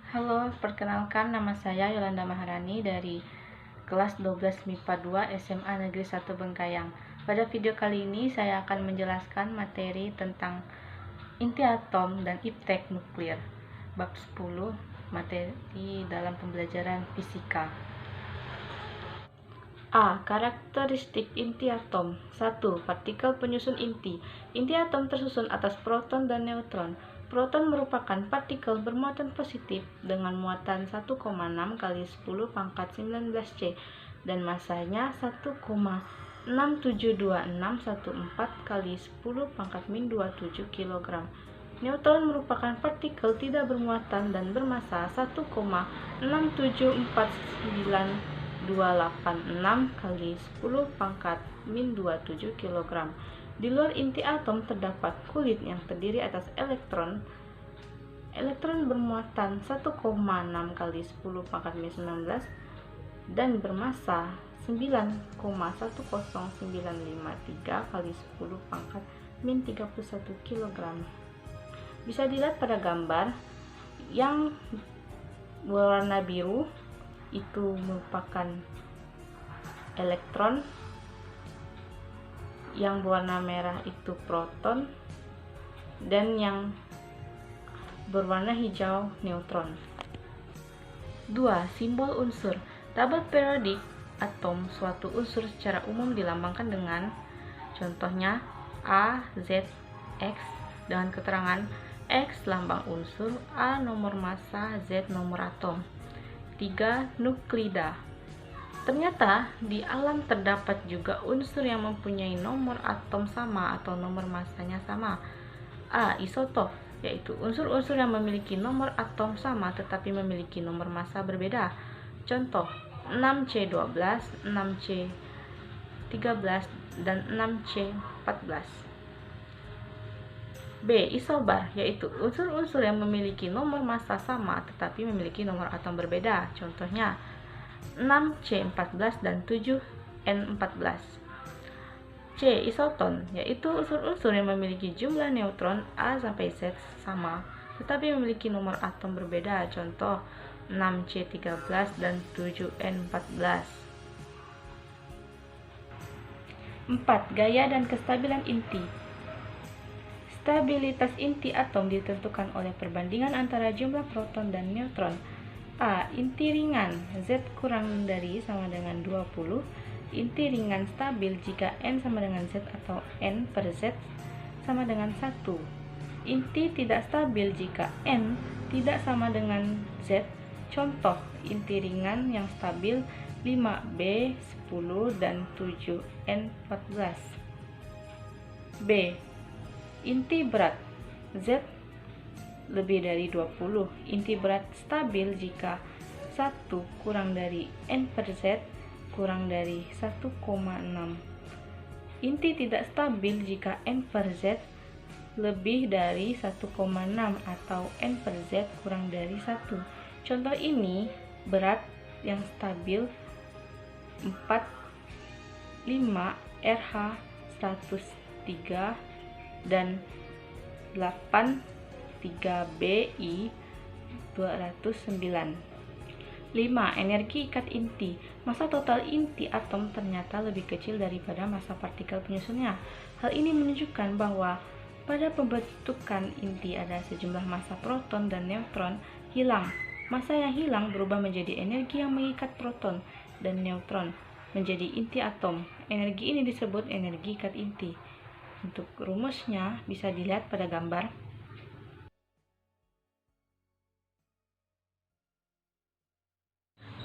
Halo, perkenalkan nama saya Yolanda Maharani dari kelas 12 MIPA 2 SMA Negeri 1 Bengkayang. Pada video kali ini saya akan menjelaskan materi tentang inti atom dan iptek nuklir. Bab 10, materi dalam pembelajaran fisika. A. Karakteristik inti atom. 1. Partikel penyusun inti. Inti atom tersusun atas proton dan neutron. Proton merupakan partikel bermuatan positif dengan muatan 1,6 kali 10 pangkat 19 C dan masanya 1,67264 kali 10 pangkat min 27 kg. Neutron merupakan partikel tidak bermuatan dan bermassa 1,6749286 kali 10 pangkat min 27 kg. Di luar inti atom terdapat kulit yang terdiri atas elektron. Elektron bermuatan 1,6 kali 10 pangkat min 19 dan bermassa 9,10953 kali 10 pangkat min 31 kg. Bisa dilihat pada gambar yang berwarna biru itu merupakan elektron, yang berwarna merah itu proton, dan yang berwarna hijau neutron. 2. Simbol unsur. Tabel periodik atom suatu unsur secara umum dilambangkan dengan contohnya A, Z, X dengan keterangan X lambang unsur, A nomor massa, Z nomor atom. 3. Nuklida. Ternyata di alam terdapat juga unsur yang mempunyai nomor atom sama atau nomor massanya sama. A. Isotop, yaitu unsur-unsur yang memiliki nomor atom sama tetapi memiliki nomor massa berbeda. Contoh 6C12, 6C13, dan 6C14. B. Isobar, yaitu unsur-unsur yang memiliki nomor massa sama tetapi memiliki nomor atom berbeda. Contohnya 6C14 dan 7N14. C. Isoton, yaitu unsur-unsur yang memiliki jumlah neutron A sampai Z sama tetapi memiliki nomor atom berbeda. Contoh 6C13 dan 7N14. 4. Gaya dan kestabilan inti. Stabilitas inti atom ditentukan oleh perbandingan antara jumlah proton dan neutron. A. Inti ringan Z kurang dari sama dengan 20. Inti ringan stabil jika N sama dengan Z atau N per Z sama dengan 1. Inti tidak stabil jika N tidak sama dengan Z. Contoh inti ringan yang stabil 5B, 10, dan 7N14. B. Inti berat Z lebih dari 20. Inti berat stabil jika 1 kurang dari N per Z kurang dari 1,6. Inti tidak stabil jika N per Z lebih dari 1,6 atau N per Z kurang dari 1. Contoh ini berat yang stabil 45 RH 103 dan 83BI 209. 5. Energi ikat inti. Massa total inti atom ternyata lebih kecil daripada massa partikel penyusunnya. Hal ini menunjukkan bahwa pada pembentukan inti ada sejumlah massa proton dan neutron hilang. Massa yang hilang berubah menjadi energi yang mengikat proton dan neutron menjadi inti atom. Energi ini disebut energi ikat inti. Untuk rumusnya bisa dilihat pada gambar.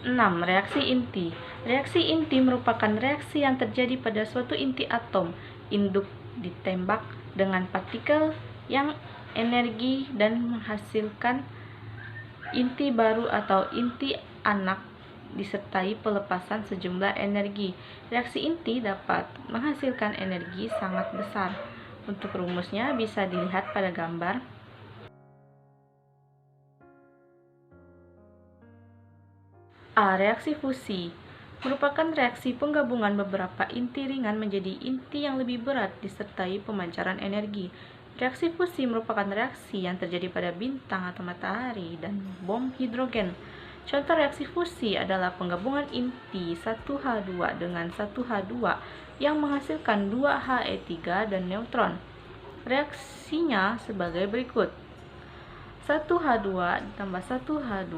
6. Reaksi inti. Reaksi inti merupakan reaksi yang terjadi pada suatu inti atom induk ditembak dengan partikel yang energi dan menghasilkan inti baru atau inti anak disertai pelepasan sejumlah energi. Reaksi inti dapat menghasilkan energi sangat besar. Untuk rumusnya bisa dilihat pada gambar. A. Reaksi fusi merupakan reaksi penggabungan beberapa inti ringan menjadi inti yang lebih berat disertai pemancaran energi. Reaksi fusi merupakan reaksi yang terjadi pada bintang atau matahari dan bom hidrogen. Contoh reaksi fusi adalah penggabungan inti 1H2 dengan 1H2 yang menghasilkan 2He3 dan neutron. Reaksinya sebagai berikut. 1H2 ditambah 1H2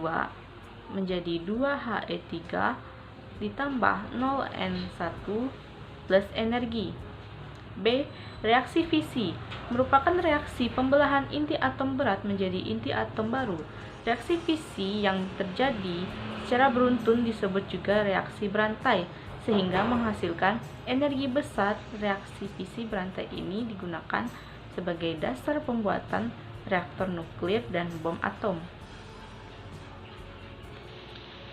menjadi 2He3 ditambah 0N1 plus energi. B. Reaksi fisi merupakan reaksi pembelahan inti atom berat menjadi inti atom baru. Reaksi fisi yang terjadi secara beruntun disebut juga reaksi berantai, sehingga menghasilkan energi besar. Reaksi fisi berantai ini digunakan sebagai dasar pembuatan reaktor nuklir dan bom atom.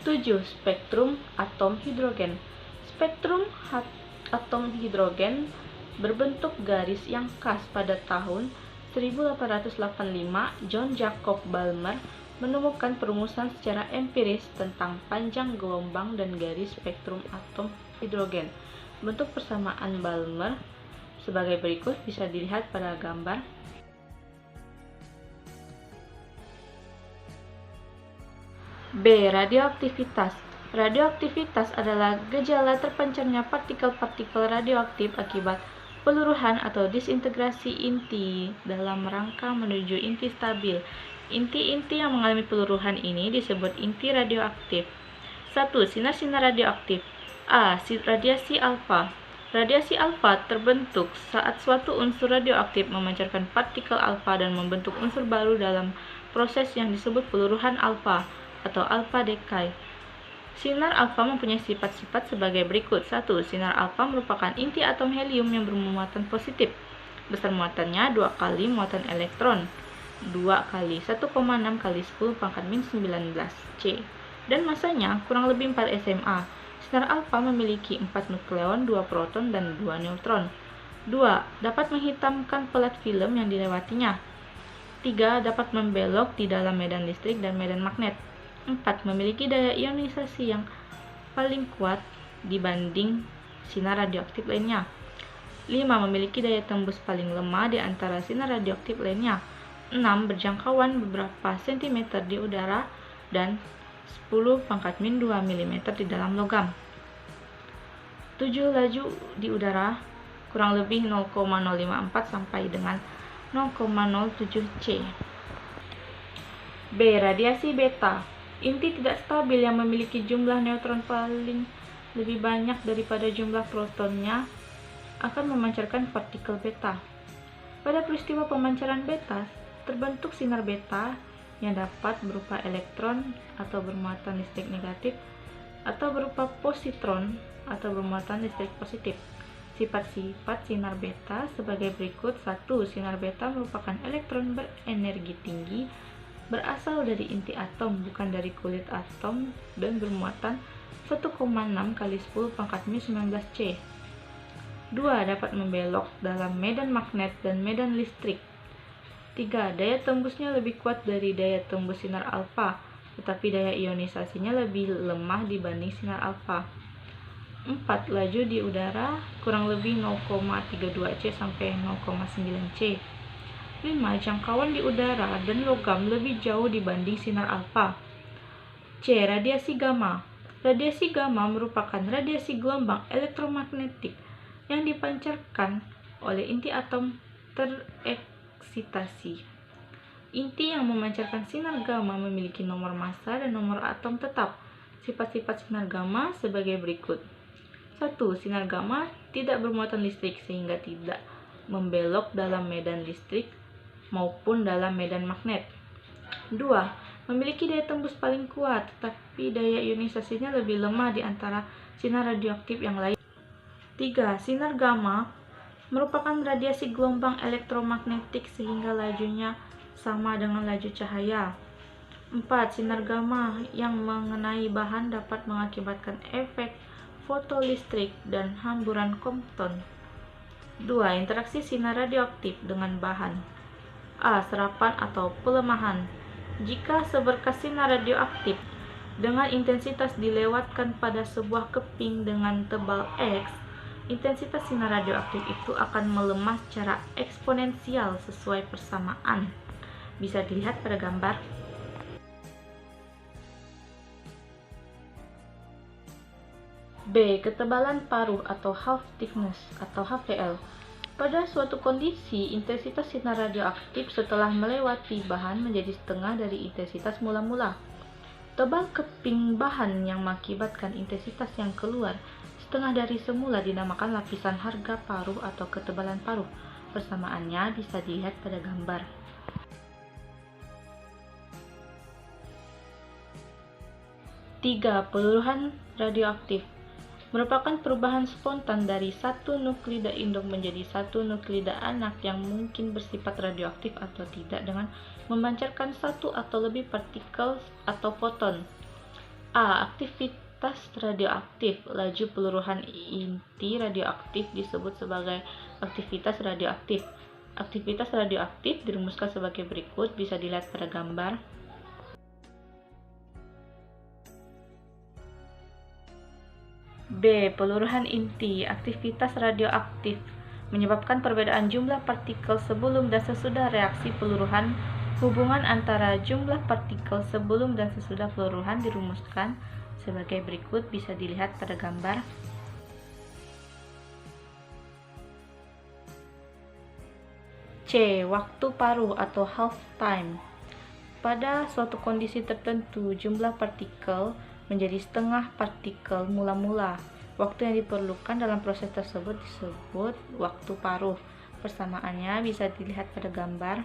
7. Spektrum atom hidrogen. Spektrum atom hidrogen berbentuk garis yang khas. Pada tahun 1885, John Jacob Balmer menemukan perumusan secara empiris tentang panjang gelombang dan garis spektrum atom hidrogen. Bentuk persamaan Balmer sebagai berikut bisa dilihat pada gambar. B. Radioaktivitas. Radioaktivitas adalah gejala terpancarnya partikel-partikel radioaktif akibat peluruhan atau disintegrasi inti dalam rangka menuju inti stabil. Inti-inti yang mengalami peluruhan ini disebut inti radioaktif. 1. Sinar-sinar radioaktif. A. Radiasi alfa. Radiasi alfa terbentuk saat suatu unsur radioaktif memancarkan partikel alfa dan membentuk unsur baru dalam proses yang disebut peluruhan alfa atau alfa decay. Sinar alfa mempunyai sifat-sifat sebagai berikut. 1. Sinar alfa merupakan inti atom helium yang bermuatan positif. Besar muatannya 2 kali muatan elektron. 2 kali 1,6 kali 10 pangkat min 19 C. Dan masanya kurang lebih 4 SMA. Sinar alfa memiliki 4 nukleon, 2 proton, dan 2 neutron. 2. Dapat menghitamkan pelat film yang dilewatinya. 3. Dapat membelok di dalam medan listrik dan medan magnet. 4. Memiliki daya ionisasi yang paling kuat dibanding sinar radioaktif lainnya. 5. Memiliki daya tembus paling lemah di antara sinar radioaktif lainnya. 6. Berjangkauan beberapa sentimeter di udara dan 10 pangkat min 2 mm di dalam logam. 7. Laju di udara kurang lebih 0,054 sampai dengan 0,07 C. B. Radiasi beta. Inti tidak stabil yang memiliki jumlah neutron paling lebih banyak daripada jumlah protonnya akan memancarkan partikel beta. Pada peristiwa pemancaran beta, terbentuk sinar beta yang dapat berupa elektron atau bermuatan listrik negatif atau berupa positron atau bermuatan listrik positif. Sifat-sifat sinar beta sebagai berikut. 1. Sinar beta merupakan elektron berenergi tinggi, berasal dari inti atom, bukan dari kulit atom, dan bermuatan 1,6 kali 10 pangkat min 19 C. 2. Dapat membelok dalam medan magnet dan medan listrik. 3. Daya tembusnya lebih kuat dari daya tembus sinar alfa, tetapi daya ionisasinya lebih lemah dibanding sinar alfa. 4. Laju di udara kurang lebih 0,32 C sampai 0,9 C. 5. Jangkauan di udara dan logam lebih jauh dibanding sinar alfa. C. Radiasi gamma. Radiasi gamma merupakan radiasi gelombang elektromagnetik yang dipancarkan oleh inti atom tereksitasi. Inti yang memancarkan sinar gamma memiliki nomor massa dan nomor atom tetap. Sifat-sifat sinar gamma sebagai berikut. 1. Sinar gamma tidak bermuatan listrik sehingga tidak membelok dalam medan listrik maupun dalam medan magnet. 2. Memiliki daya tembus paling kuat, tetapi daya ionisasinya lebih lemah di antara sinar radioaktif yang lain. 3. Sinar gamma merupakan radiasi gelombang elektromagnetik sehingga lajunya sama dengan laju cahaya. 4. Sinar gamma yang mengenai bahan dapat mengakibatkan efek fotolistrik dan hamburan Compton. 2. Interaksi sinar radioaktif dengan bahan. A. Serapan atau pelemahan. Jika seberkas sinar radioaktif dengan intensitas dilewatkan pada sebuah keping dengan tebal X, intensitas sinar radioaktif itu akan melemah secara eksponensial sesuai persamaan. Bisa dilihat pada gambar. B. Ketebalan paruh atau half thickness atau HPL. Pada suatu kondisi, intensitas sinar radioaktif setelah melewati bahan menjadi setengah dari intensitas mula-mula. Tebal keping bahan yang mengakibatkan intensitas yang keluar setengah dari semula dinamakan lapisan harga paruh atau ketebalan paruh. Persamaannya bisa dilihat pada gambar. Tiga, peluruhan radioaktif merupakan perubahan spontan dari satu nuklida induk menjadi satu nuklida anak yang mungkin bersifat radioaktif atau tidak dengan memancarkan satu atau lebih partikel atau foton. A. Aktivitas radioaktif. Laju peluruhan inti radioaktif disebut sebagai aktivitas radioaktif. Aktivitas radioaktif dirumuskan sebagai berikut, bisa dilihat pada gambar. B. Peluruhan inti. Aktivitas radioaktif menyebabkan perbedaan jumlah partikel sebelum dan sesudah reaksi peluruhan. Hubungan antara jumlah partikel sebelum dan sesudah peluruhan dirumuskan sebagai berikut, bisa dilihat pada gambar. C. Waktu paruh atau half time. Pada suatu kondisi tertentu, jumlah partikel menjadi setengah partikel mula-mula. Waktu yang diperlukan dalam proses tersebut disebut waktu paruh. Persamaannya bisa dilihat pada gambar.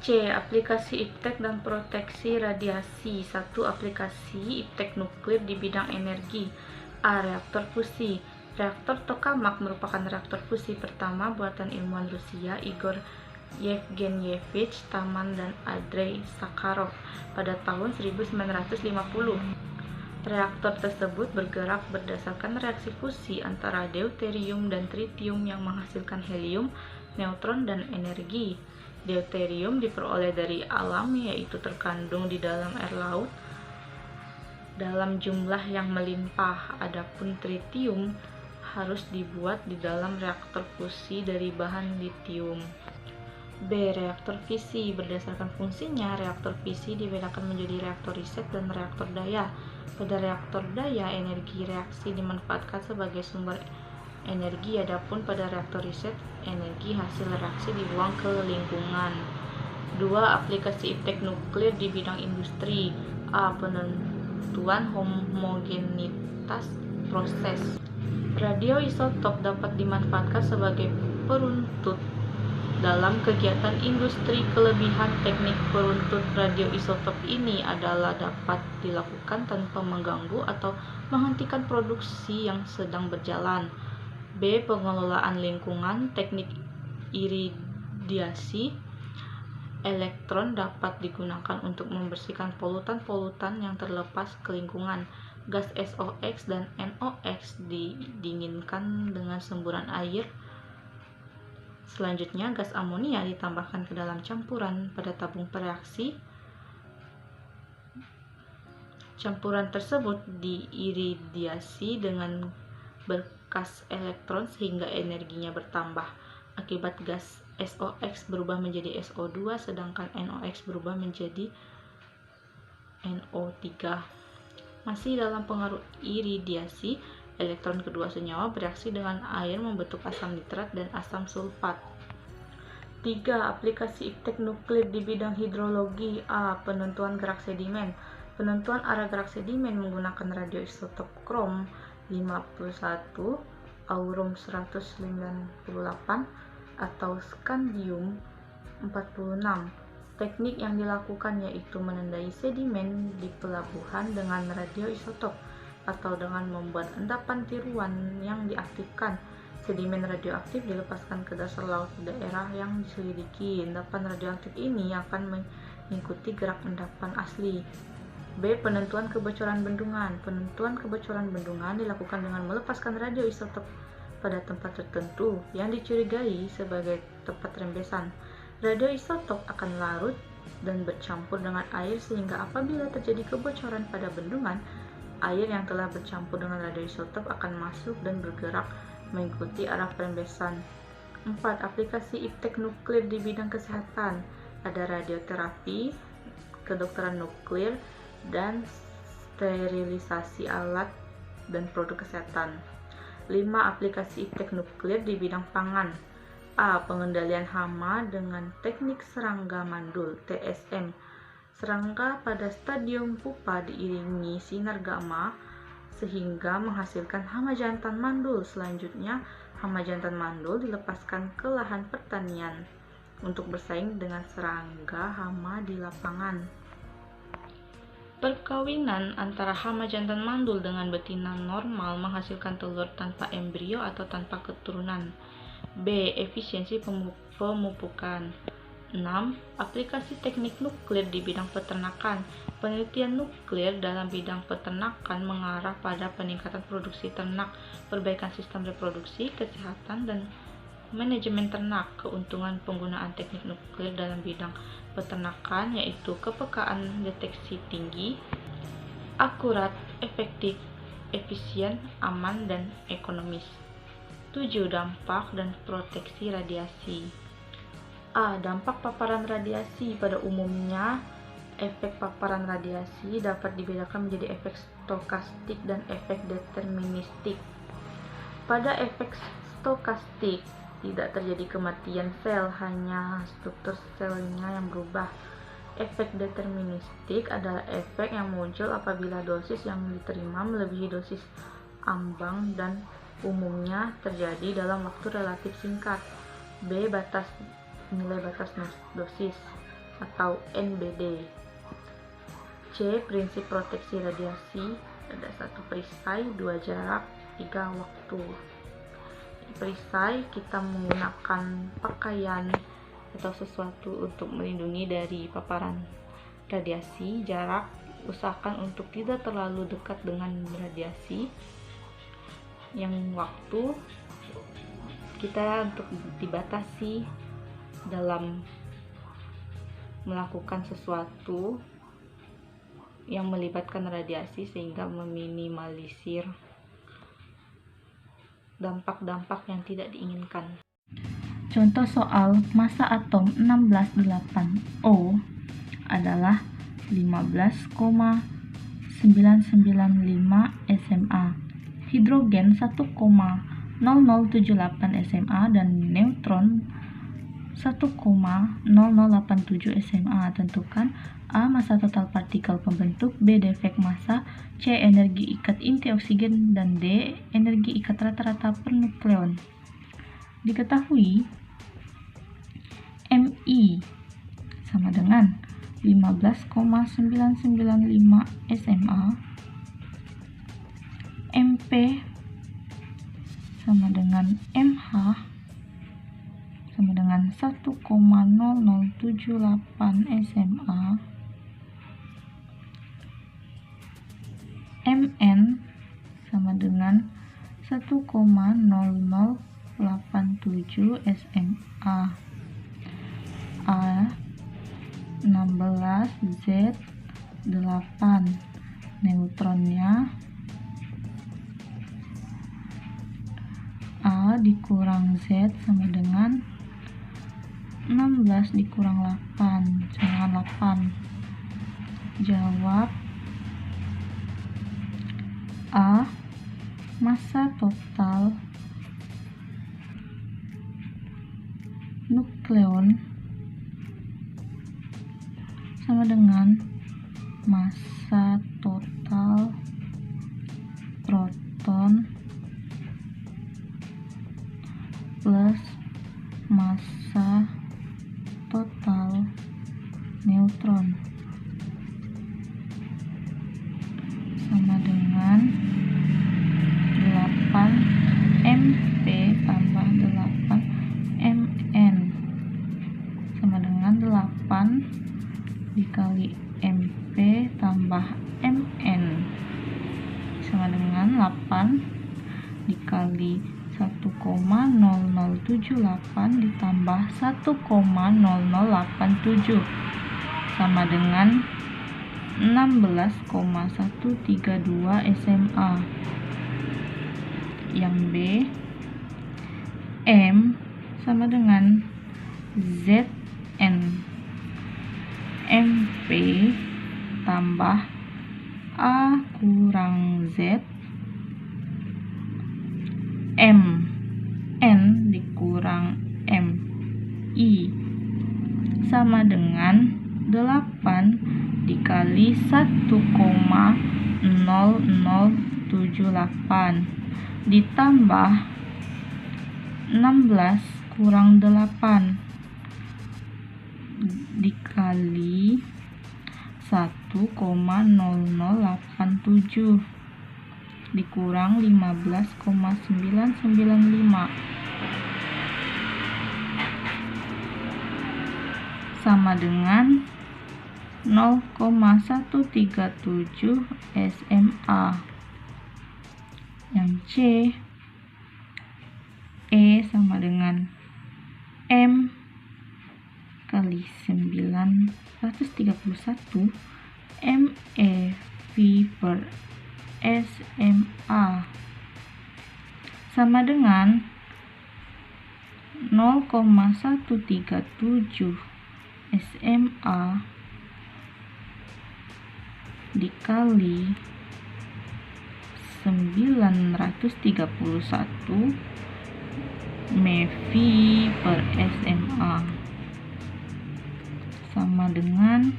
C. Aplikasi iptek dan proteksi radiasi. 1. Aplikasi iptek nuklir di bidang energi. A. Reaktor fusi. Reaktor tokamak merupakan reaktor fusi pertama buatan ilmuwan Rusia Igor Yevgenyevich Taman dan Andrei Sakharov pada tahun 1950. Reaktor tersebut bergerak berdasarkan reaksi fusi antara deuterium dan tritium yang menghasilkan helium, neutron, dan energi. Deuterium diperoleh dari alam, yaitu terkandung di dalam air laut dalam jumlah yang melimpah. Adapun tritium harus dibuat di dalam reaktor fusi dari bahan litium. B. Reaktor fisi. Berdasarkan fungsinya, reaktor fisi dibedakan menjadi reaktor riset dan reaktor daya. Pada reaktor daya, energi reaksi dimanfaatkan sebagai sumber energi, adapun pada reaktor riset, energi hasil reaksi dibuang ke lingkungan. 2. Aplikasi iptek nuklir di bidang industri. A. Penentuan homogenitas proses. Radioisotop dapat dimanfaatkan sebagai peruntut dalam kegiatan industri. Kelebihan teknik peruntut radioisotop ini adalah dapat dilakukan tanpa mengganggu atau menghentikan produksi yang sedang berjalan. B. Pengelolaan lingkungan. Teknik iridiasi elektron dapat digunakan untuk membersihkan polutan-polutan yang terlepas ke lingkungan. Gas SOx dan NOx didinginkan dengan semburan air. Selanjutnya, gas amonia ditambahkan ke dalam campuran pada tabung pereaksi. Campuran tersebut diiridiasi dengan berkas elektron sehingga energinya bertambah. Akibat gas SOx berubah menjadi SO2, sedangkan NOx berubah menjadi NO3. Masih dalam pengaruh iridiasi, elektron kedua senyawa bereaksi dengan air membentuk asam nitrat dan asam sulfat. 3. Aplikasi iptek nuklir di bidang hidrologi. A. Penentuan gerak sedimen. Penentuan arah gerak sedimen menggunakan radioisotop krom 51, aurum 198, atau scandium 46. Teknik yang dilakukan yaitu menandai sedimen di pelabuhan dengan radioisotop atau dengan membuat endapan tiruan yang diaktifkan. Sedimen radioaktif dilepaskan ke dasar laut daerah yang diselidiki. Endapan radioaktif ini akan mengikuti gerak endapan asli. B. Penentuan kebocoran bendungan. Penentuan kebocoran bendungan dilakukan dengan melepaskan radioisotop pada tempat tertentu yang dicurigai sebagai tempat rembesan. Radioisotop akan larut dan bercampur dengan air sehingga apabila terjadi kebocoran pada bendungan, Air yang telah bercampur dengan radioisotop akan masuk dan bergerak mengikuti arah perembesan. 4. Aplikasi iptek nuklir di bidang kesehatan. Ada radioterapi, kedokteran nuklir, dan sterilisasi alat dan produk kesehatan. 5. Aplikasi iptek nuklir di bidang pangan. A. Pengendalian hama dengan teknik serangga mandul (TSM). Serangga pada stadium pupa diiringi sinar gamma sehingga menghasilkan hama jantan mandul. Selanjutnya, hama jantan mandul dilepaskan ke lahan pertanian untuk bersaing dengan serangga hama di lapangan. Perkawinan antara hama jantan mandul dengan betina normal menghasilkan telur tanpa embrio atau tanpa keturunan. B. Efisiensi pemupukan. 6. Aplikasi teknik nuklir di bidang peternakan. Penelitian nuklir dalam bidang peternakan mengarah pada peningkatan produksi ternak, perbaikan sistem reproduksi, kesehatan, dan manajemen ternak. Keuntungan penggunaan teknik nuklir dalam bidang peternakan yaitu kepekaan deteksi tinggi, akurat, efektif, efisien, aman, dan ekonomis. 7. Dampak dan proteksi radiasi. A. Dampak paparan radiasi. Pada umumnya, efek paparan radiasi dapat dibedakan menjadi efek stokastik dan efek deterministik. Pada efek stokastik, tidak terjadi kematian sel, hanya struktur selnya yang berubah. Efek deterministik adalah efek yang muncul apabila dosis yang diterima melebihi dosis ambang dan umumnya terjadi dalam waktu relatif singkat. B. Nilai batas dosis atau NBD. C. Prinsip proteksi radiasi. Ada 1 perisai, 2 jarak, 3 waktu. Perisai kita menggunakan pakaian atau sesuatu untuk melindungi dari paparan radiasi. Jarak, usahakan untuk tidak terlalu dekat dengan radiasi. Yang waktu, kita untuk dibatasi dalam melakukan sesuatu yang melibatkan radiasi sehingga meminimalisir dampak-dampak yang tidak diinginkan. Contoh soal massa atom 16,8O adalah 15,995 SMA, hidrogen 1,0078 SMA, dan neutron 1,0087 SMA. Tentukan A. Massa total partikel pembentuk, B. Defek massa, C. Energi ikat inti oksigen, dan D. Energi ikat rata-rata per nukleon. Diketahui MI sama dengan 15,995 SMA, MP sama dengan MH sama dengan 1,0078 SMA, MN sama dengan 1,0087 SMA, A 16, Z 8, neutronnya A dikurang Z sama dengan 16 dikurang 8 sama dengan 8. Jawab A. Massa total nukleon sama dengan massa total proton plus massa total neutron sama dengan 8 MP tambah 8 MN sama dengan 8 dikali MP tambah MN sama dengan 8 dikali 1,0078 ditambah 1,0087 sama dengan 16,132 SMA. Yang B, M sama dengan ZN MP tambah A kurang Z M N dikurang M I sama dengan 8 dikali 1,0078 ditambah 16 kurang 8 dikali 1,0087 dikurang 15,995 sama dengan 0,137 SMA. Yang C, E sama dengan M kali 931 MEV per SMA sama dengan 0,137 SMA dikali 931 MEV per SMA sama dengan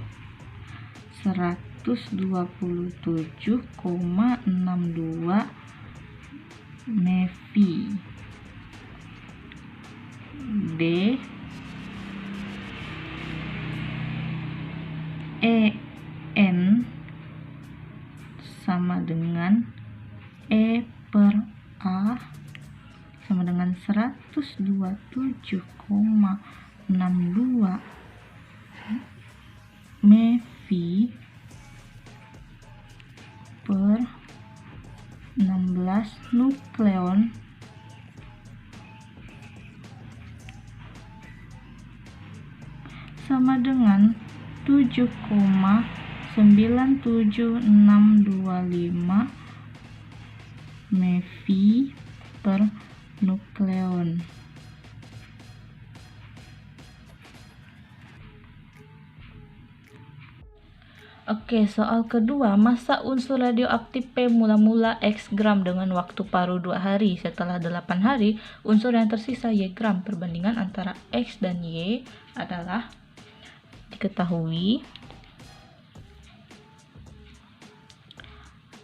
127,62 MEV. D, EN sama dengan E per A sama dengan 127,62 MEV per 16 nukleon sama dengan 7,97625 MEV per nukleon. Oke, soal kedua, massa unsur radioaktif P mula-mula X gram dengan waktu paruh 2 hari. Setelah 8 hari, unsur yang tersisa Y gram. Perbandingan antara X dan Y adalah diketahui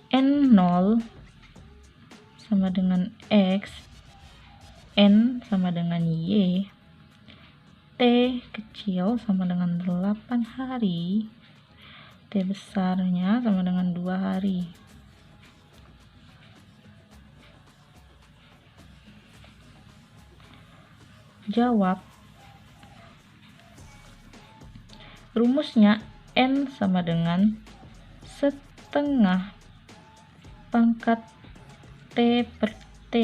N0 sama dengan X, N sama dengan Y, T kecil sama dengan 8 hari, T besarnya sama dengan 2 hari. Jawab. Rumusnya N sama dengan setengah pangkat T per T.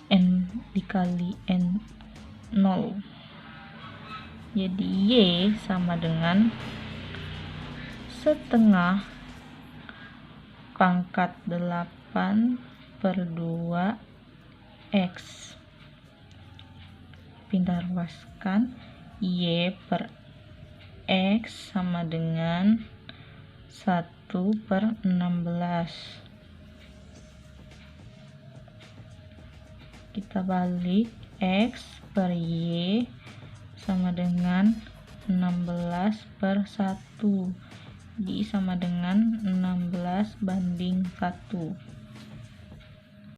N dikali N0. Jadi Y sama dengan setengah pangkat 8 per 2 X. Pindah ruaskan, Y per X sama dengan 1 per 16. Kita balik, X per Y sama dengan 16 per 1. Jadi sama dengan 16 banding 1.